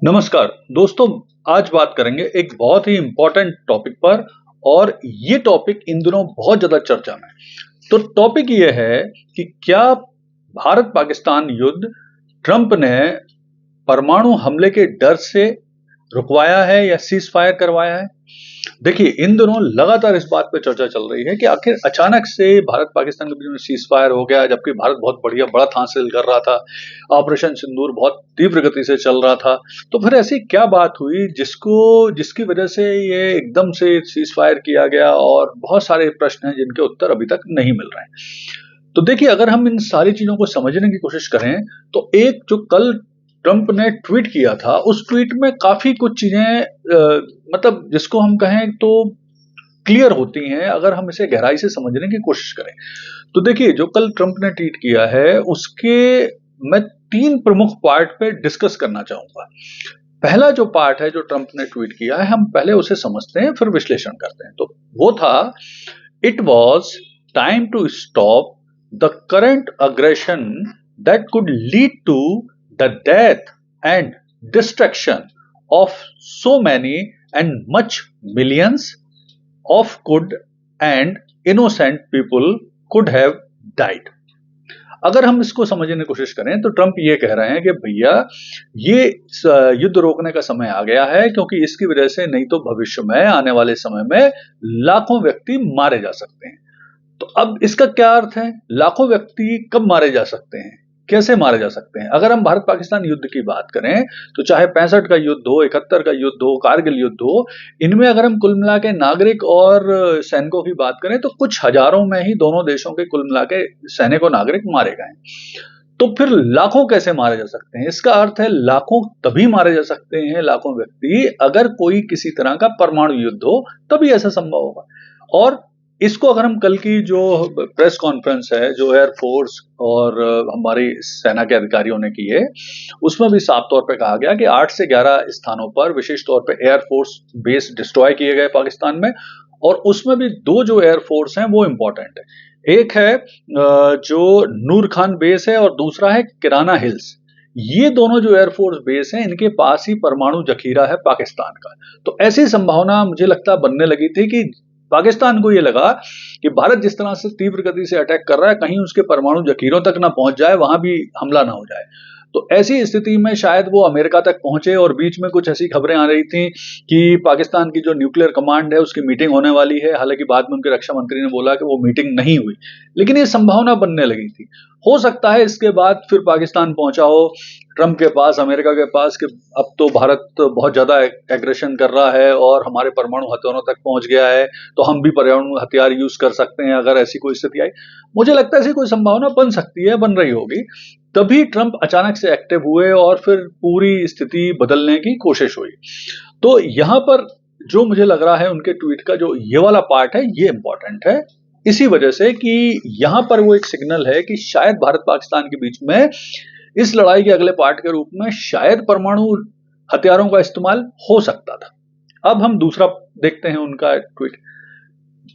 नमस्कार दोस्तों। आज बात करेंगे एक बहुत ही इम्पोर्टेंट टॉपिक पर और ये टॉपिक इन दिनों बहुत ज़्यादा चर्चा में है। तो टॉपिक ये है कि क्या भारत पाकिस्तान युद्ध ट्रंप ने परमाणु हमले के डर से रुकवाया है या सीज फायर करवाया है। देखिए, इन दिनों लगातार इस बात पे चर्चा चल रही है कि आखिर अचानक से भारत पाकिस्तान के बीच में सीज फायर हो गया, जबकि भारत बहुत बढ़िया बढ़त हासिल कर रहा था, ऑपरेशन सिंदूर बहुत तीव्र गति से चल रहा था। तो फिर ऐसी क्या बात हुई जिसकी वजह से ये एकदम से सीज फायर किया गया, और बहुत सारे प्रश्न हैं जिनके उत्तर अभी तक नहीं मिल रहे हैं। तो देखिए, अगर हम इन सारी चीजों को समझने की कोशिश करें तो एक जो कल ट्रंप ने ट्वीट किया था, उस ट्वीट में काफी कुछ चीजें मतलब जिसको हम कहें तो क्लियर होती हैं अगर हम इसे गहराई से समझने की कोशिश करें। तो देखिए, जो कल ट्रंप ने ट्वीट किया है उसके मैं 3 प्रमुख पार्ट पे डिस्कस करना चाहूंगा। पहला जो पार्ट है जो ट्रंप ने ट्वीट किया है, हम पहले उसे समझते हैं फिर विश्लेषण करते हैं। तो वो था, it was time to stop the current aggression that could lead to the death and destruction of so many and much millions of good and innocent people could have died। अगर हम इसको समझने की कोशिश करें तो ट्रंप ये कह रहे हैं कि भैया, ये युद्ध रोकने का समय आ गया है, क्योंकि इसकी वजह से नहीं तो भविष्य में आने वाले समय में लाखों व्यक्ति मारे जा सकते हैं। तो अब इसका क्या अर्थ है? लाखों व्यक्ति कब मारे जा सकते हैं, कैसे मारे जा सकते हैं? अगर हम भारत पाकिस्तान युद्ध की बात करें तो चाहे 65 का युद्ध हो, 71 का युद्ध हो, कारगिल युद्ध हो, इनमें अगर हम कुल मिला के नागरिक और सैनिकों की बात करें तो कुछ हजारों में ही दोनों देशों के कुल मिला के सैनिक और नागरिक मारे गए। तो फिर लाखों कैसे मारे जा सकते हैं? इसका अर्थ है लाखों तभी मारे जा सकते हैं, लाखों व्यक्ति, अगर कोई किसी तरह का परमाणु युद्ध हो, तभी ऐसा संभव होगा। और इसको अगर हम कल की जो प्रेस कॉन्फ्रेंस है जो एयरफोर्स और हमारी सेना के अधिकारियों ने की है, उसमें भी साफ तौर पे कहा गया कि 8 से 11 स्थानों पर विशेष तौर पे एयरफोर्स बेस डिस्ट्रॉय किए गए पाकिस्तान में, और उसमें भी 2 जो एयरफोर्स हैं वो इम्पोर्टेंट है। एक है जो नूर खान बेस है, और दूसरा है किराना हिल्स। ये दोनों जो एयरफोर्स बेस हैं, इनके पास ही परमाणु जखीरा है पाकिस्तान का। तो ऐसी संभावना मुझे लगता बनने लगी थी कि पाकिस्तान को ये लगा कि भारत जिस तरह से तीव्र गति से अटैक कर रहा है, कहीं उसके परमाणु जखीरों तक ना पहुंच जाए, वहां भी हमला ना हो जाए। तो ऐसी स्थिति में शायद वो अमेरिका तक पहुंचे, और बीच में कुछ ऐसी खबरें आ रही थी कि पाकिस्तान की जो न्यूक्लियर कमांड है उसकी मीटिंग होने वाली है। हालांकि बाद में उनके रक्षा मंत्री ने बोला कि वो मीटिंग नहीं हुई, लेकिन ये संभावना बनने लगी थी। हो सकता है इसके बाद फिर पाकिस्तान पहुंचा हो ट्रंप के पास, अमेरिका के पास, कि अब तो भारत बहुत ज्यादा एग्रेशन कर रहा है और हमारे परमाणु हथियारों तक पहुंच गया है, तो हम भी परमाणु हथियार यूज कर सकते हैं अगर ऐसी कोई स्थिति आई। मुझे लगता है ऐसी कोई संभावना बन सकती है, बन रही होगी। तभी ट्रंप अचानक से एक्टिव हुए और फिर पूरी स्थिति बदलने की कोशिश हुई। तो यहां पर जो मुझे लग रहा है उनके ट्वीट का जो ये वाला पार्ट है, ये इंपॉर्टेंट है, इसी वजह से कि यहां पर वो एक सिग्नल है कि शायद भारत पाकिस्तान के बीच में इस लड़ाई के अगले पार्ट के रूप में शायद परमाणु हथियारों का इस्तेमाल हो सकता था। अब हम दूसरा देखते हैं उनका ट्वीट,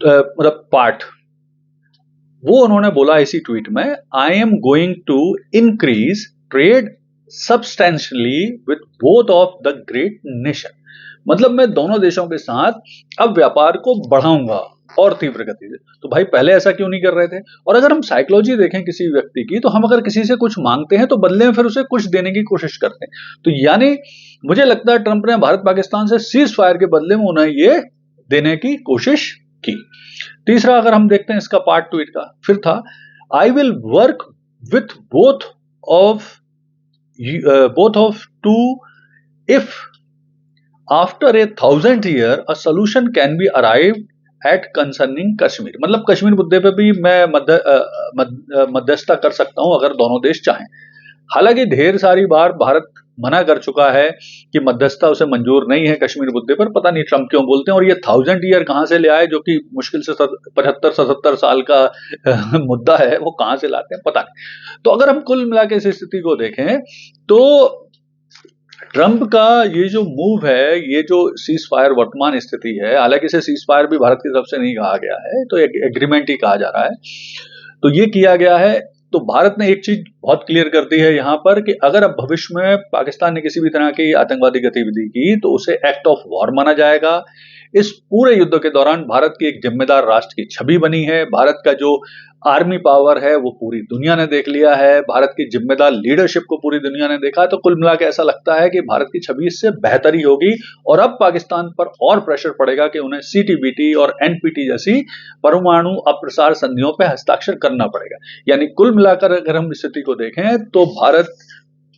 मतलब पार्ट। वो उन्होंने बोला इसी ट्वीट में, I am going to increase trade substantially with both of the great nation. मतलब मैं दोनों देशों के साथ अब व्यापार को बढ़ाऊंगा और तीव्र गति से। तो भाई, पहले ऐसा क्यों नहीं कर रहे थे? और अगर हम साइकोलॉजी देखें किसी व्यक्ति की, तो हम अगर किसी से कुछ मांगते हैं तो बदले में फिर उसे कुछ देने की कोशिश करते हैं। तो यानी मुझे लगता है ट्रंप ने भारत पाकिस्तान से सीज फायर के बदले में उन्हें ये देने की कोशिश की। तीसरा अगर हम देखते हैं इसका पार्ट ट्वीट का, फिर था, I will work with both of two if after 1000 year a solution can be arrived at concerning Kashmir. मतलब कश्मीर मुद्दे पे भी मैं मध्यस्थता कर सकता हूं अगर दोनों देश चाहें। हालांकि ढेर सारी बार भारत मना कर चुका है कि मध्यस्थता उसे मंजूर नहीं है कश्मीर मुद्दे पर। पता नहीं ट्रंप क्यों बोलते हैं, और ये 1000 ईयर कहां से ले आए, जो कि मुश्किल से 75-77 साल का मुद्दा है, वो कहां से लाते हैं पता नहीं। तो अगर हम कुल मिला के इस स्थिति को देखें तो ट्रंप का ये जो मूव है, ये जो सीज फायर वर्तमान स्थिति है, हालांकि इसे सीज फायर भी भारत की तरफ से नहीं कहा गया है, तो एक एग्रीमेंट ही कहा जा रहा है। तो ये किया गया है तो भारत ने एक चीज बहुत क्लियर कर दी है यहाँ पर कि अगर अब भविष्य में पाकिस्तान ने किसी भी तरह की आतंकवादी गतिविधि की तो उसे एक्ट ऑफ वॉर माना जाएगा। इस पूरे युद्ध के दौरान भारत की एक जिम्मेदार राष्ट्र की छवि बनी है। भारत का जो आर्मी पावर है वो पूरी दुनिया ने देख लिया है। भारत की जिम्मेदार लीडरशिप को पूरी दुनिया ने देखा है। तो कुल मिला के ऐसा लगता है कि भारत की छवि इससे बेहतर ही होगी और अब पाकिस्तान पर और प्रेशर पड़ेगा कि उन्हें सीटीबीटी और एनपीटी जैसी परमाणु अप्रसार संधियों पर हस्ताक्षर करना पड़ेगा। यानी कुल मिलाकर अगर हम स्थिति को देखें तो भारत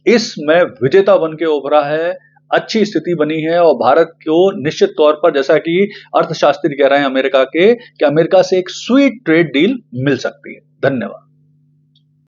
इसमें विजेता बन के उभरा है, अच्छी स्थिति बनी है और भारत को निश्चित तौर पर, जैसा कि अर्थशास्त्री कह रहे हैं अमेरिका के, कि अमेरिका से एक स्वीट ट्रेड डील मिल सकती है। धन्यवाद।